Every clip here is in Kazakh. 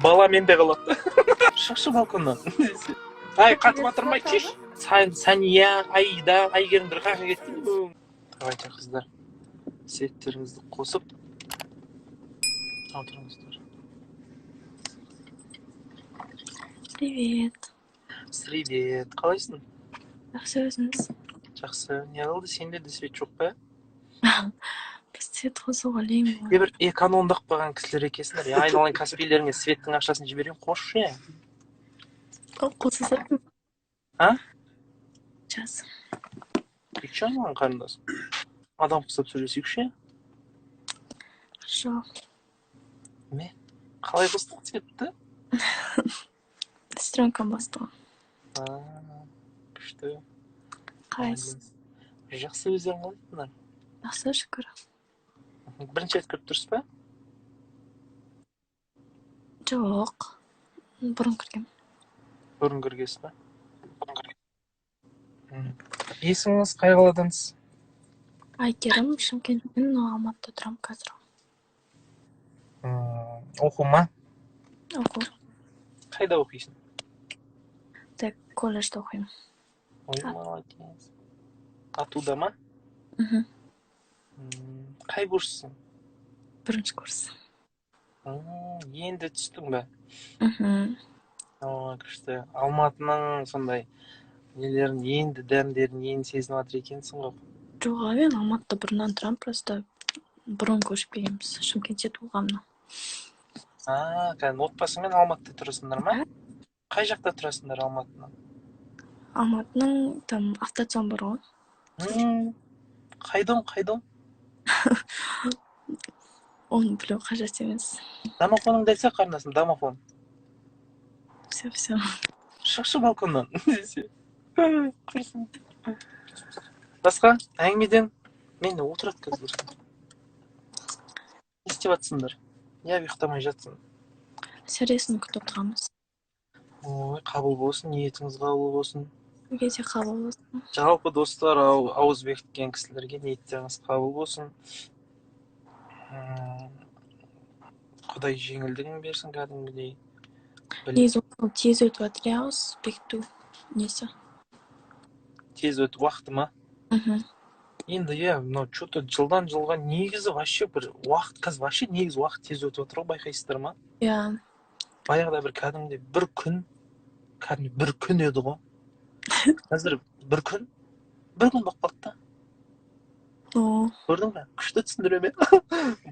Бала менде қалады. Шықшы балконнан. Ай, қатып атырмай кеш. Сәния, Айда, Айгерімдер қаға кетті. Давайте, қыздар. Светтеріңізді қосып. Отырыңыздар. Привет. Привет. Қалайсың? Жақсы өзіңіз. Жақсы. Не қылды? Сенде де свет жоқ па? Біз свет қосуға леймін. Бір экономдық болған кісілер екесіңдер. Айналайын каспийлеріңе светтің ақшасын жіберейін, қосшы. Қосылса. А? Жаз. Үйші айналайын қарындасым. Адам қысып сөйлесейікші. Хорошо. Ме? Қалай қостық светті? Сестренкам бастығы. Күшті. Қайсыз? Жақсы өздерің қалайсыңдар? Жақсы шүкір. Бірінші рет көріп тұрсыз ба? Жоқ. Бұрын кіргем. Бұрын көргесіз ба? Есіміңіз қай қаладансыз? Айгерім, Шымкенттен, Алматыда тұрам қазір. Оқу ма? Оқу. Қайда оқисың? Тек колледжде оқимын. Ой, молодец. Атуда ма? Қай курссың? Бірінші курс. Енді түстің бе? Күшті. Алматының сондай нелерін енді дәмдерін енді сезініп жатыр екенсің ғой. Жоқ, мен Алматыда бұрыннан тұрам, просто бұрын көшіп келгенбіз. Шымкентте туылғанмын. Кәдімгі отбасыңмен Алматыда тұрасыңдар ма? Қай жақта тұрасыңдар Алматының? Алматының там автоцион бар ғой. Қайдың? Оны білу қажет емес. Домофоныңды айтса қарындасым, домофон. Все. Шықшы балконнан. Құрсын. Басқа, әңгімеден мен отырады қазір. Не істеп жатсыңдар? Не ұйықтамай жатсың? Сәресін күтіп тұрғанбыз. Ой, қабыл болсын, ниетіңіз қабыл болсын. Өте қабыл болсын. Жалпы достар, ауыз бекіткен кісілерге ниеттеріңіз қабыл болсын. Құдай жеңілдігін берсін кәдімгідей. Негізі тез өтіп жатыр, ауыз бекіту несі. Тез өтіп уақыты ма? Енді что-то жылдан жылға негізі вообще бір уақыт, қазір вообще негізі уақыт тез өтіп отыр ғой, байқайсыздар ма? Иә. Баяғыда бір кәдімгідей бір күн еді ғой. Қазір бір күн болып қалды да. Көрдің бе? Күшті түсіндіре ме?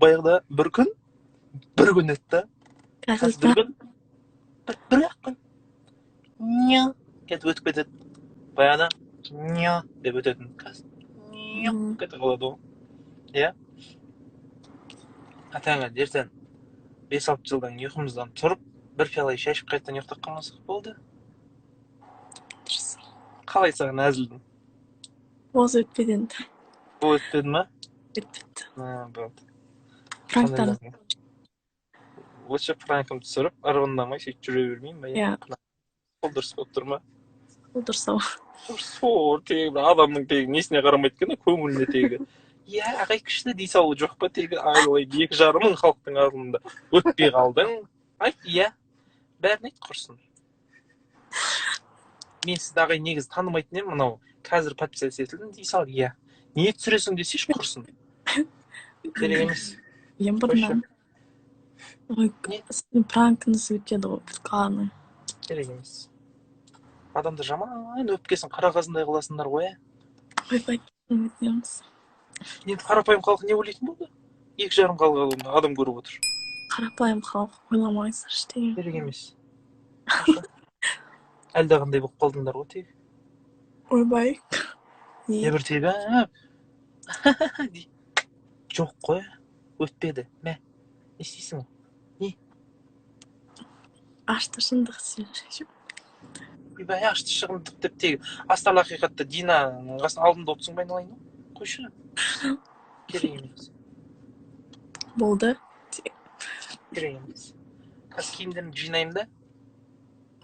Баяғыда бір күн еді да. Қазір бір күн, бір-ақ күн. Ня кетіп өтіп кетеді. Баяғыда ня деп өтетін. Қазір ня кетіп қалады ғой. Иә? Атаңа ертең 5-6 жылдан ұйқымыздан тұрып, бір пиала шай ішіп қайтадан ұйықтап қалмасақ болды. Қалай саған әзілдің? Осы өтпеді енді. Бұл өтпеді ма? Өтпеді. Болды. Пранктан. Осы пранкым түсіріп, ырғындамай сөйтіп жүре бермеймін ба? Иә. Ол дұрыс болып тұр ма? Ол дұрыс-ау. Сол, тегі адамның тегі несіне қарамайды екен, көңіліне тегі. Иә, ағай күшті дей салу жоқ па, тегі айлай 2,5 мың халықтың алдында өтпей қалдың. Айт, иә, бәрін айт құрсын. Мен сізді ағай негізі танымайтын ем, мынау қазір подписаться етілдің дей сал, иә. Не түсіресің десеш құрсын. Керек емес. Ем бұрыннан. Сіздің пранкіңіз өтеді ғой, қаланы. Керек емес. Адамды жаман өпкесін қарағазындай қыласыңдар ғой, Ойбай, өтінеміз. Енді қарапайым халық не ойлайтын болды? 2,5 халық адам көріп отыр. Қарапайым халық ойламаңыздар іштеген. Керек емес. Әлдағандай болып қалдыңдар ғой тегі. Ойбай. Бір тегі, жоқ қой, өтпеді. Мә, не істейсің? Не? Ашты шындық сөйлеші. Ойбай, ашты шығындық деп тегі. Астарлы ақиқатта Динаның алдында отырсың ба айналайын? Қойшы. Керек емес. Болды. Керек емес. Қазір киімдерімді жинаймын да,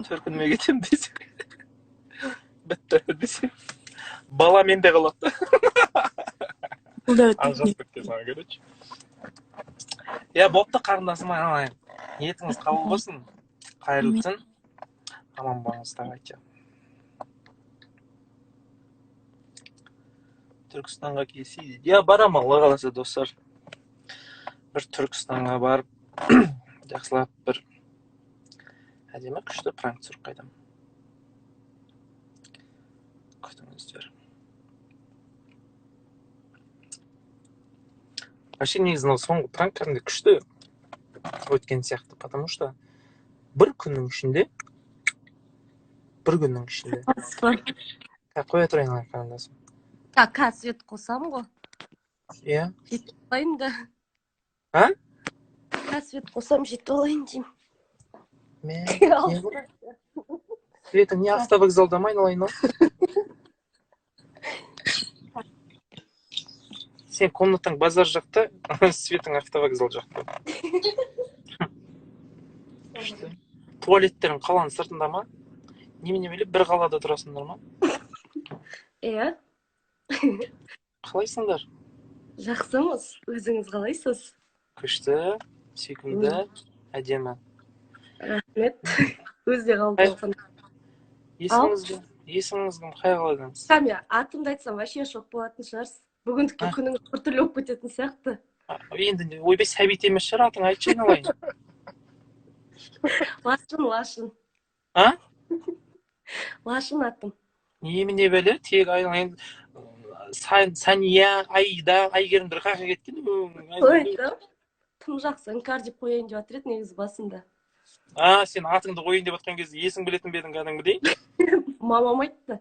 төркініме кетемін десең. Бітті десең. Бала менде қалады. Бұл да өтті. Алжастық те саған көреді. Иә, бопты қарындасым айналайын. Ниетіңіз қабыл болсын. Қайырлы түн. Аман болыңыздар айтя. Түркістанға келсейді. Я барам Алла қаласа достар. Бір Түркістанға барып, жақсылап бір әдемі күшті пранк түсіріп қайтам. Күтіңіздер. Вообще негізі соңғы пранк кәдімгі күшті өткен сияқты, потому что бір күннің ішінде қоя тұрайын қарындасым. Қазір свет қосам ғой. Иә. Жетіп алайын да. А? Қазір свет қосам жетіп алайын деймін. Светің не автовокзалда ма айналайын? Сен комнатаң базар жақта, Светің автовокзал жақта. Туалеттерің қаланың сыртында ма? Немене біліп, бір қалада тұрасыңдар ма? Иә. Қалайсыңдар? Жақсымыз, өзіңіз қалайсыз? Күшті, сүйкімді, әдемі. Рахмет. Өзде қалды. Есіңіздің қай қаладыңыз? Сәме, атымды айтсам, вообще шок болатын шығарсыз. Бүгіндікке күніңіз біртүрлі болып кететін сияқты. Енді ойбай сәбит емес шығар, атың айтшы айналайын. Лашын. А? Лашын атым. Немене бәле, тек айналайын. Сәния, Айда, Айгерімдер қақа кеткен. Қойды. Тым жақсы, іңкар деп қояйын деп атыр еді негізі басында. Сен атыңды қойын деп атқан кезде есің білетін бедің кәдімгідей? Мамам айтты.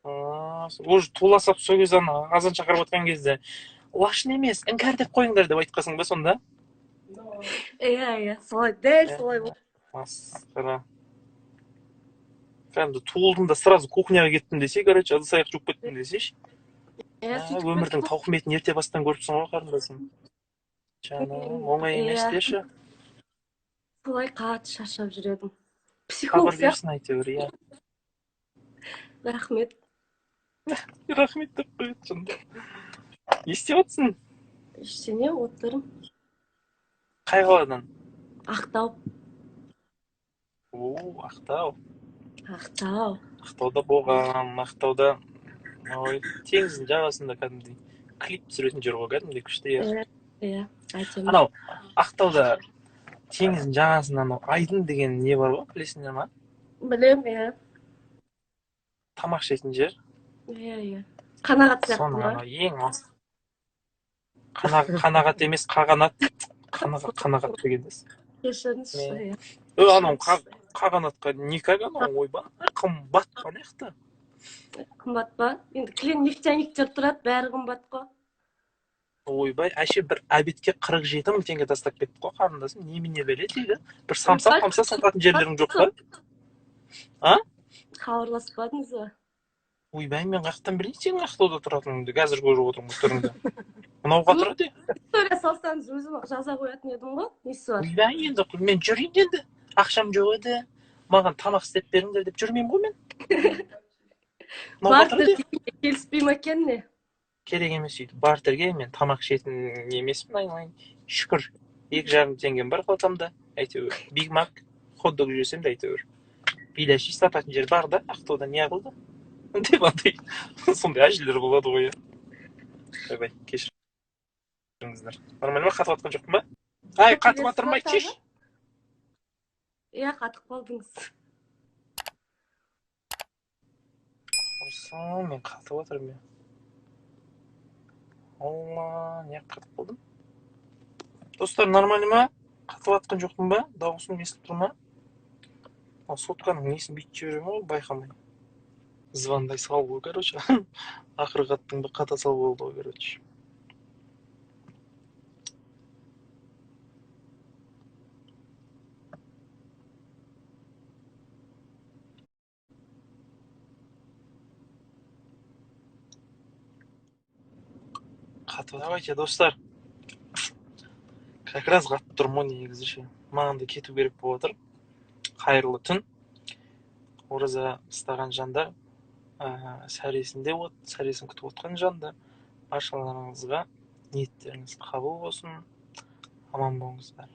Уже туласап сол кезде азан шақырып отқан кезде лашын емес, іңкәр деп қойыңдар деп айтқасың ба сонда? Иә, солай, дәл солай болды. Масқара. Кәдімгі туылдым да сразу кухняға кеттім десе, короче, ыдыс аяқ жуып кеттім десеш. Өмірдің тауқыметін ерте бастан көріпсің ғой қарындасым. Жаным, оңай емес деші. Солай қатты шаршап жүредім. Психолог сияқты. Әйтеуір, иә. Рахмет. Рахмет деп қойды жынды. Не істеп отырсың? Ештеңе, отырмын. Қай қаладан? Ақтау. Ақтау. Ақтауда болған, Ақтауда теңіздің жағасында кәдімдей клип түсіретін жер ғой, кәдімдей күшті. Иә, айтемін. Анау, Ақтауда теңіздің жағасында Айдын деген не бар ғой, білесіңдер ма? Білем, иә. Тамақ ішетін жер. Иә. Қанағат сияқты ма? Ең аз. Қанағат емес, қағанат. Қанағат дегендес. Кешіріңізші, иә. Анау қағанатқа не кәген, ойба? Қымбат па неқті? Қымбат па? Енді клен нефтяніктер тұрады, бәрі қымбат қой. Ойбай, әше бір әбетке 47 мың теңге тастап кетті қой қарындасым. Немене бәле дейді? Бір самса сататын жерлерің жоқ па? А? Хабарласпадыңыз ба? Ойбай, мен қақтан білейін сенің Ақтауда тұратыныңды, қазір көріп отырмын түріңді. Мынауға тұрады? История салсаңыз өзім жаза қоятын едім ғой. Несі бар? Ойбай, енді мен жүрейін енді. Ақшам жоқ еді. Маған тамақ істеп беріңдер деп жүрмеймін ғой мен. Бартерге келіспей ме екен не? Керек емес үйді. Бартерге мен тамақ ішетін емеспін, айналайын. Шүкір, 2,5 теңгем бар қалтамда. Әйтеуір, Big Mac, хот-дог жесем де әйтеуір. Биләши сататын жер бар да, Ақтауда не қылды? Деп андай, сондай әжелер болады ғой. Ойбай, кешіріңіздер. Нормально ма, қатып атқан жоқпын ба? Ай, қатып атырмай, чеш! Иә, қатып қалдыңыз. Мен қатып атырмын. Алла, не қатып қалдым? Достар, нормально ма? Қатып атқан жоқпын ба? Дауысым естіп тұр ма? Сотканың несін бүйтіп жіберем ғой, байқамай. Звандай сал ғой, короче. Ақыры қаттың бір қата сал болды ғой, короче. Давайте, достар. Как раз қатып тұрмын негізі ше. Маған да кету керек болып отыр. Қайырлы түн. Ораза ұстаған жандар, сәресін күтіп отқан жандар, баршаларыңызға ниеттеріңіз қабыл болсын. Аман болыңыздар.